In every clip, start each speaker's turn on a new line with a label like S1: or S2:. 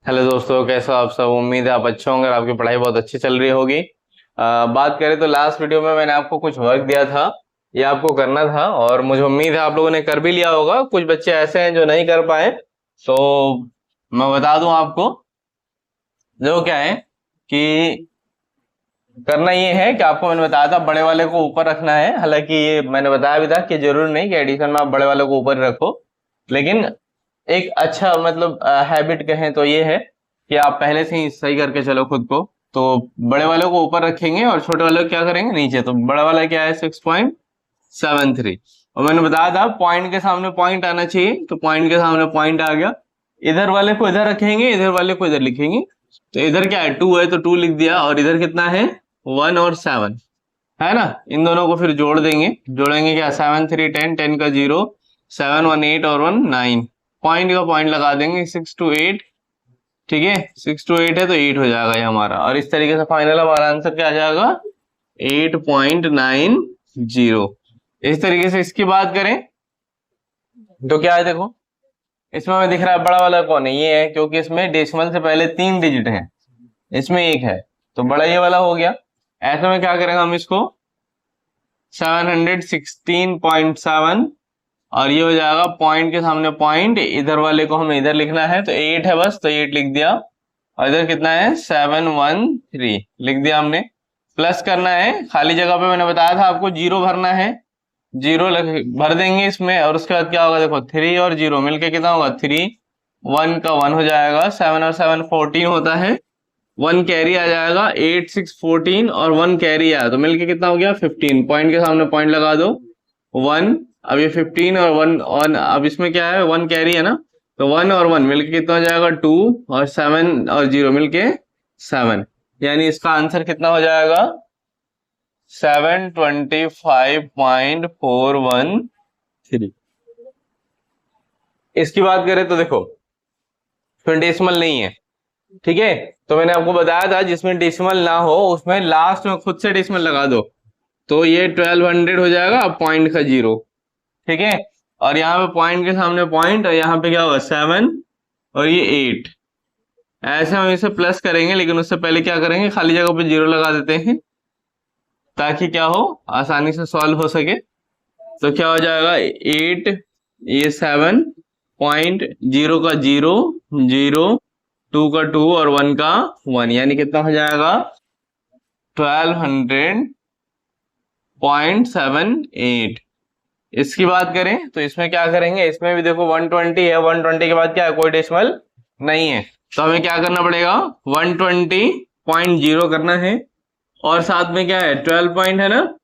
S1: Hello दोस्तों, कैसे हो आप सब। उम्मीद है आप अच्छे होंगे और आपकी पढ़ाई बहुत अच्छी चल रही होगी। बात करें तो लास्ट वीडियो में मैंने आपको कुछ वर्क दिया था, ये आपको करना था और मुझे उम्मीद है आप लोगों ने कर भी लिया होगा। कुछ बच्चे ऐसे हैं जो नहीं कर पाए, तो मैं बता दूं आपको। जो क्या है कि करना ये है कि आपको मैंने बताया था बड़े वाले को ऊपर रखना है। हालांकि ये मैंने बताया भी था कि जरूरी नहीं कि एडिशन में आप बड़े वाले को ऊपर रखो, लेकिन एक अच्छा मतलब हैबिट कहें तो ये है कि आप पहले से ही सही करके चलो खुद को। तो बड़े वाले को ऊपर रखेंगे और छोटे वाले को क्या करेंगे, नीचे। तो बड़ा वाला क्या है, 6.73। और मैंने बताया था पॉइंट के सामने पॉइंट आना चाहिए, तो पॉइंट के सामने पॉइंट आ गया। इधर वाले को इधर रखेंगे, इधर वाले को इधर लिखेंगे। तो इधर क्या है, 2 है तो 2 लिख दिया, और इधर कितना है, 1 और 7 है ना। इन दोनों को फिर जोड़ देंगे, जोड़ेंगे क्या, 7 3 10, 10 का 0, 7 1 8 और 1 9। पॉइंट का पॉइंट लगा देंगे 6 to 8। ठीक है, 6 to 8 है तो 8 हो जाएगा ये हमारा। और इस तरीके से फाइनल हमारा आंसर क्या आ जाएगा, 8.90। इस तरीके से इसकी बात करें तो क्या है, देखो इसमें हमें दिख रहा है बड़ा वाला कौन है, ये है, क्योंकि इसमें डेसिमल से पहले 3 डिजिट है, इसमें 1 है, तो बड़ा ये वाला हो गया। ऐसे में क्या करेंगे हम इसको, 716.7, और ये हो जाएगा पॉइंट के सामने पॉइंट, इधर वाले को हमें इधर लिखना है, तो 8 है बस, तो 8 लिख दिया। और इधर कितना है, 713 लिख दिया हमने। प्लस करना है, खाली जगह पे मैंने बताया था आपको जीरो भरना है, जीरो भर देंगे इसमें। और उसके बाद क्या होगा, देखो 3 और 0 मिलके कितना होगा, 3, 1 का 1 हो जाएगा, 7 और 7 14 होता है, 1 कैरी आ जाएगा, 8 6 14 और 1 कैरी आया, तो मिलके कितना हो गया, 15। पॉइंट के सामने पॉइंट लगा दो, 1। अब ये 15 और 1 और अब इसमें क्या है, 1 कैरी है ना, तो 1 और 1 मिलके कितना हो जाएगा, 2, और 7 और 0 मिलके 7। यानी इसका आंसर कितना हो जाएगा, 725.413। इसकी बात करें तो देखो फिर डेसिमल नहीं है, ठीक है। तो मैंने आपको बताया था जिसमें डेसिमल ना हो उसमें लास्ट में खुद से डेसिमल लगा दो, तो ये 1200 हो जाएगा, पॉइंट का 0। ठीक है, और यहाँ पे पॉइंट के सामने पॉइंट, और यहाँ पे क्या होगा, 7 और ये 8। ऐसे हम इसे प्लस करेंगे, लेकिन उससे पहले क्या करेंगे, खाली जगह पे 0 लगा देते हैं, ताकि क्या हो, आसानी से सॉल्व हो सके। तो क्या हो जाएगा, 8, ये 7, पॉइंट, 0 का 0, 0, 2 का 2 और 1 का 1, यानी कितना हो जाएगा, 1200.78। इसकी बात करें तो इसमें क्या करेंगे, इसमें भी देखो 120 है, 120 के बाद क्या है, कोई डेसिमल नहीं है, तो हमें क्या करना पड़ेगा, 120.0 करना है। और साथ में क्या है, 12 पॉइंट है ना,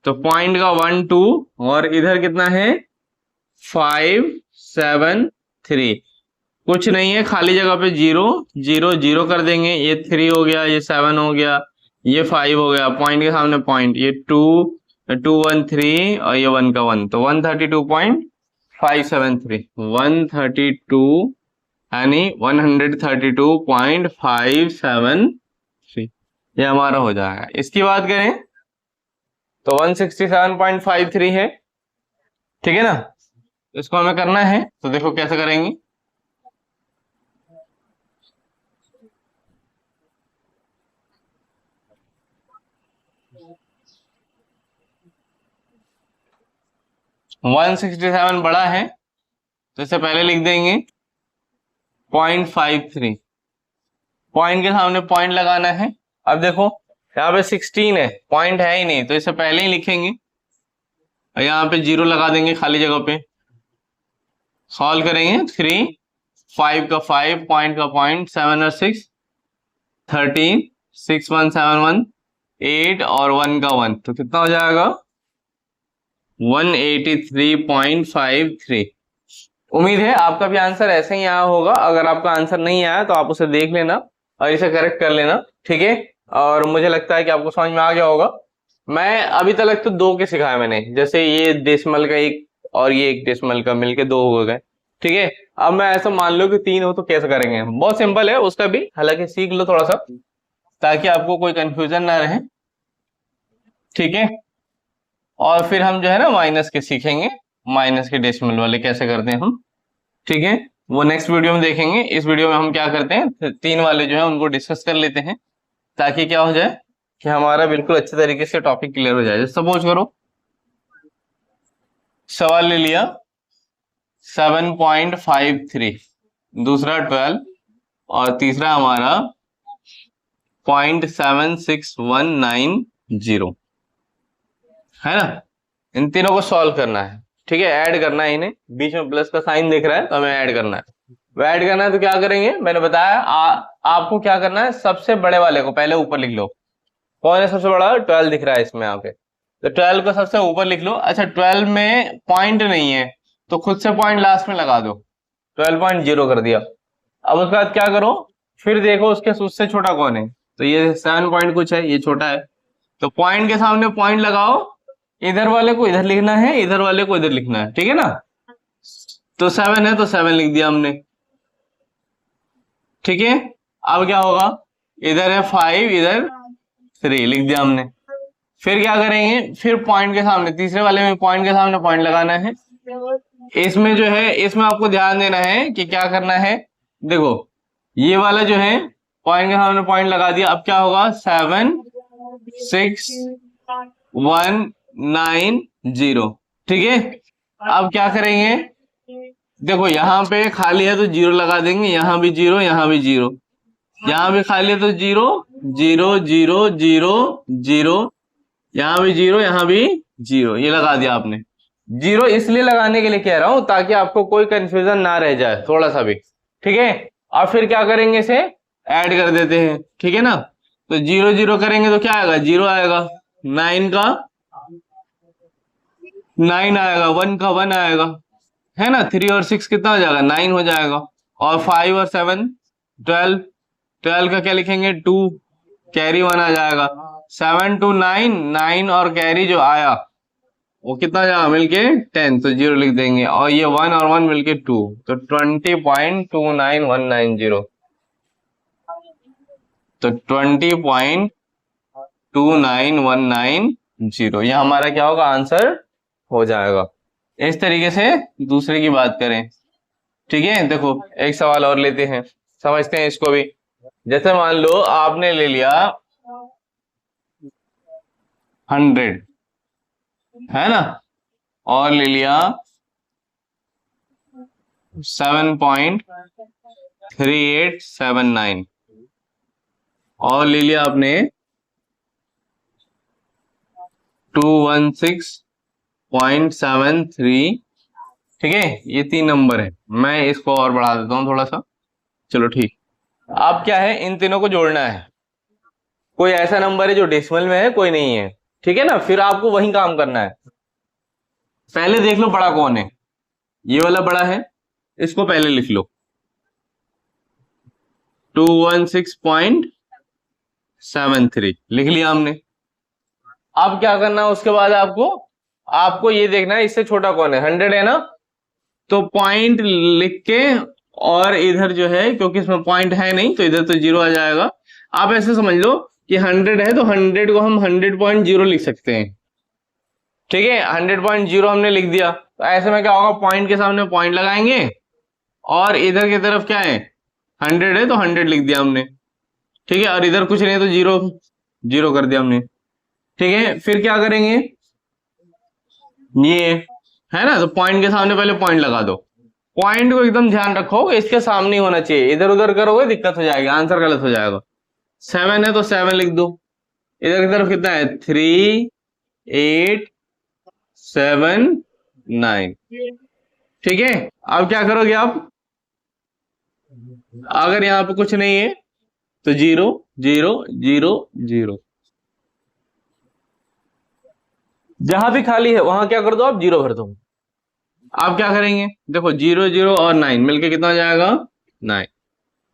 S1: तो पॉइंट का 1 2, और इधर कितना है, 5 7 3। कुछ नहीं है, खाली जगह पे 0 0 0 कर देंगे, ये 3 हो गया, ये 7 हो गया, ये 5 हो गया, पॉइंट के सामने पॉइंट, ये 2 2 1 3 और ये 1 का 1, तो 132.573, 132 यानी 132.573 ये हमारा हो जाएगा। इसकी बात करें तो 167.53 है, ठीक है ना। इसको हमें करना है, तो देखो कैसे करेंगे। 167 बड़ा है, तो इससे पहले लिख देंगे 0.53, पॉइंट के सामने पॉइंट लगाना है। अब देखो यहाँ पे 16 है, पॉइंट है ही नहीं, तो इससे पहले ही लिखेंगे, और यहाँ पे 0 लगा देंगे खाली जगह पे। सॉल्व करेंगे, 3, 5 का 5, पॉइंट का पॉइंट, 7 और 6 13, 6 1 7 1 8 और 1 का 1, तो कितना हो जाएगा, 183.53। उम्मीद है आपका भी आंसर ऐसे ही आया होगा। अगर आपका आंसर नहीं आया तो आप उसे देख लेना और इसे करेक्ट कर लेना, ठीक है। और मुझे लगता है कि आपको समझ में आ गया होगा। मैं अभी तक तो 2 के सिखाया मैंने, जैसे ये डेसिमल का एक और ये एक डेसिमल का मिलके 2 हो गए, ठीक है। अब मैं ऐसा मान लो कि 3 हो तो कैसे करेंगे, बहुत सिंपल है उसका भी, हालांकि सीख लो थोड़ा सा ताकि आपको कोई कंफ्यूजन ना रहे, ठीक है। और फिर हम जो है ना माइनस के सीखेंगे, माइनस के डेसिमल वाले कैसे करते हैं हम, ठीक है। वो नेक्स्ट वीडियो में देखेंगे। इस वीडियो में हम क्या करते हैं, 3 वाले जो है उनको डिस्कस कर लेते हैं, ताकि क्या हो जाए कि हमारा बिल्कुल अच्छे तरीके से टॉपिक क्लियर हो जाए। सपोज करो सवाल ले लिया 7.53, दूसरा 12 और तीसरा हमारा 0.76190 है ना। इन तीनों को सॉल्व करना है, ठीक है, ऐड करना है इन्हें। बीच में प्लस का साइन दिख रहा है तो हमें ऐड करना है। वो ऐड करना है तो क्या करेंगे, मैंने बताया आपको क्या करना है, सबसे बड़े वाले को पहले ऊपर लिख लो। कौन है सबसे बड़ा, 12 दिख रहा है इसमें यहाँ पे, तो 12 को सबसे ऊपर लिख लो। अच्छा 12 में पॉइंट नहीं है तो खुद से पॉइंट लास्ट में लगा दो, 12.0 कर दिया। अब उसके बाद क्या करो, फिर देखो उससे छोटा कौन है, तो ये 7 पॉइंट कुछ है, ये छोटा है, तो पॉइंट के सामने पॉइंट लगाओ। इधर वाले को इधर लिखना है, इधर वाले को इधर लिखना है, ठीक है ना। तो 7 है तो 7 लिख दिया हमने, ठीक है। अब क्या होगा, इधर है 5, इधर 3 लिख दिया हमने। फिर क्या करेंगे, फिर पॉइंट के सामने, तीसरे वाले में पॉइंट के सामने पॉइंट लगाना है। इसमें जो है, इसमें आपको ध्यान देना है कि क्या करना है। देखो ये वाला जो है पॉइंट के सामने पॉइंट लगा दिया, अब क्या होगा 76190, ठीक है। अब क्या करेंगे, देखो यहाँ पे खाली है तो 0 लगा देंगे, यहाँ भी 0, यहाँ भी 0, यहाँ भी खाली है तो 0 0 0 0 0, यहाँ भी 0, यहाँ भी 0, ये लगा दिया आपने। 0 इसलिए लगाने के लिए कह रहा हूं ताकि आपको कोई कंफ्यूजन ना रह जाए थोड़ा सा भी, ठीक है। और फिर क्या करेंगे, इसे ऐड कर देते हैं, ठीक है ना। तो 0 0 करेंगे तो क्या आएगा, 0 आएगा, 9 का 9 आएगा, 1 का 1 आएगा, है ना। 3 और 6 कितना हो जाएगा, 9 हो जाएगा। और 5 और 7 12, 12 का क्या लिखेंगे 2, कैरी 1 आ जाएगा। 7 to 9, 9 और कैरी जो आया वो कितना जाएगा मिलके 10, तो 0 लिख देंगे। और ये 1 और 1 मिलके 2, तो 20.29190, तो 20.29190 ये हमारा क्या होगा, आंसर हो जाएगा। इस तरीके से दूसरे की बात करें, ठीक है। देखो एक सवाल और लेते हैं, समझते हैं इसको भी। जैसे मान लो आपने ले लिया 100, है ना, और ले लिया 7.3879, और ले लिया आपने 216.73, ठीक है। ये 3 नंबर है, मैं इसको और बढ़ा देता हूं थोड़ा सा, चलो ठीक। अब क्या है, इन तीनों को जोड़ना है। कोई ऐसा नंबर है जो डेसिमल में है, कोई नहीं है, ठीक है ना। फिर आपको वही काम करना है। पहले देख लो बड़ा कौन है, ये वाला बड़ा है, इसको पहले लिख लो 216.73 लिख लिया हमने। अब क्या करना है उसके बाद, आपको ये देखना है इससे छोटा कौन है, 100 है ना, तो पॉइंट लिख के, और इधर जो है क्योंकि इसमें पॉइंट है नहीं तो इधर तो 0 आ जाएगा। आप ऐसे समझ लो कि 100 है तो 100 को हम 100.0 लिख सकते हैं, ठीक है। 100.0 हमने लिख दिया, तो ऐसे में क्या होगा, पॉइंट के सामने पॉइंट लगाएंगे, और इधर की तरफ क्या है 100 है तो 100 लिख दिया हमने, ठीक है। और इधर कुछ नहीं तो 0 0 कर दिया हमने, ठीक है। फिर क्या करेंगे, ये है ना, तो पॉइंट के सामने पहले पॉइंट लगा दो। पॉइंट को एकदम ध्यान रखो, इसके सामने ही होना चाहिए, इधर उधर करोगे दिक्कत हो जाएगी, आंसर गलत हो जाएगा। 7 है तो 7 लिख दो, इधर की तरफ कितना है 3 8 7 9, ठीक है। अब क्या करोगे आप, अगर यहाँ पे कुछ नहीं है तो 0 0 0 0, जहां भी खाली है वहां क्या कर दो आप, 0 भर दो। आप क्या करेंगे, देखो 0 0 और 9 मिलके कितना हो जाएगा 9,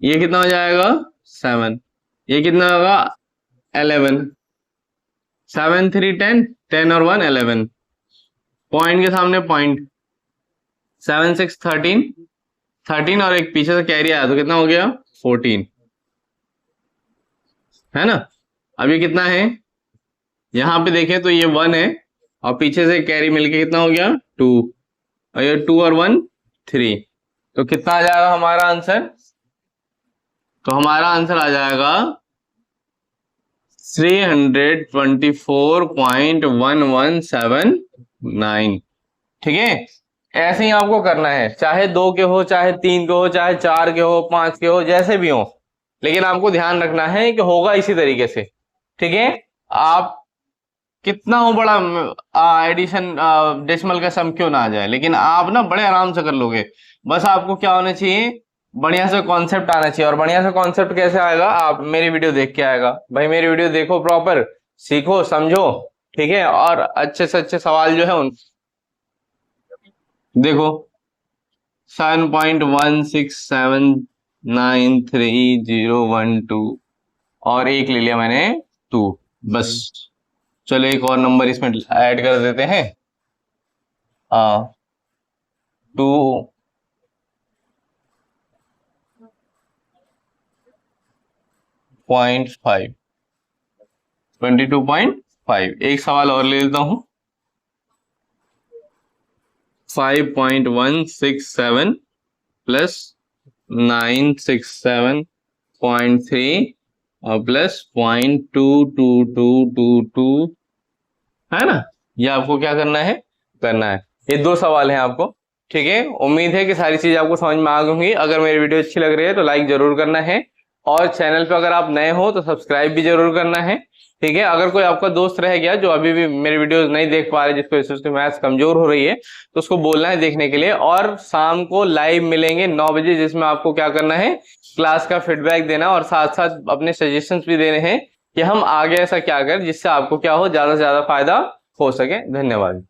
S1: ये कितना हो जाएगा 7, ये कितना होगा 11, 7 3 10, 10 और 1 11, पॉइंट के सामने पॉइंट, 7 6 13, 13 और एक पीछे से कैरी आया तो कितना हो गया 14, है ना। अब ये कितना है, यहां पे देखें तो ये 1 है, और पीछे से कैरी मिलके कितना हो गया 2, और ये 2 और 1 3, तो कितना आ जाएगा हमारा आंसर? तो हमारा आंसर आ जाएगा 324.1179। ठीक है, ऐसे ही आपको करना है, चाहे 2 के हो, चाहे 3 के हो, चाहे 4 के हो, 5 के हो, जैसे भी हो, लेकिन आपको ध्यान रखना है कि होगा इसी तरीके से। ठीक है, आप कितना हो बड़ा एडिशन डेसिमल का सम क्यों ना आ जाए, लेकिन आप ना बड़े आराम से कर लोगे। बस आपको क्या होना चाहिए, बढ़िया से कॉन्सेप्ट आना चाहिए। और बढ़िया से कॉन्सेप्ट कैसे आएगा, आप मेरी वीडियो देख के आएगा। भाई मेरी वीडियो देखो, प्रॉपर सीखो, समझो। ठीक है, और अच्छे से अच्छे सवाल जो है उन देखो, 7.16793.012 और एक ले लिया मैंने 2, बस। चलो एक और नंबर इसमें ऐड कर देते हैं, 2.5, 22.5। एक सवाल और ले लेता हूं, 5.167 प्लस 967.3 और प्लस 0.22222, है ना। ये आपको क्या करना है, ये 2 सवाल हैं आपको। ठीक है, उम्मीद है कि सारी चीज आपको समझ में आ गई होंगी। अगर मेरी वीडियो अच्छी लग रही है तो लाइक जरूर करना है, और चैनल पे अगर आप नए हो तो सब्सक्राइब भी जरूर करना है। ठीक है, अगर कोई आपका दोस्त रह गया जो अभी भी मेरी वीडियोस नहीं देख पा रहे, जिसको इससे मैथ्स कमजोर हो रही है, तो उसको बोलना है देखने के लिए। और शाम को लाइव मिलेंगे 9 बजे, जिसमें आपको क्या करना है, क्लास का फीडबैक देना और साथ साथ अपने सजेशंस भी देने हैं कि हम आगे ऐसा क्या करें जिससे आपको क्या हो, ज्यादा से ज्यादा फायदा हो सके। धन्यवाद।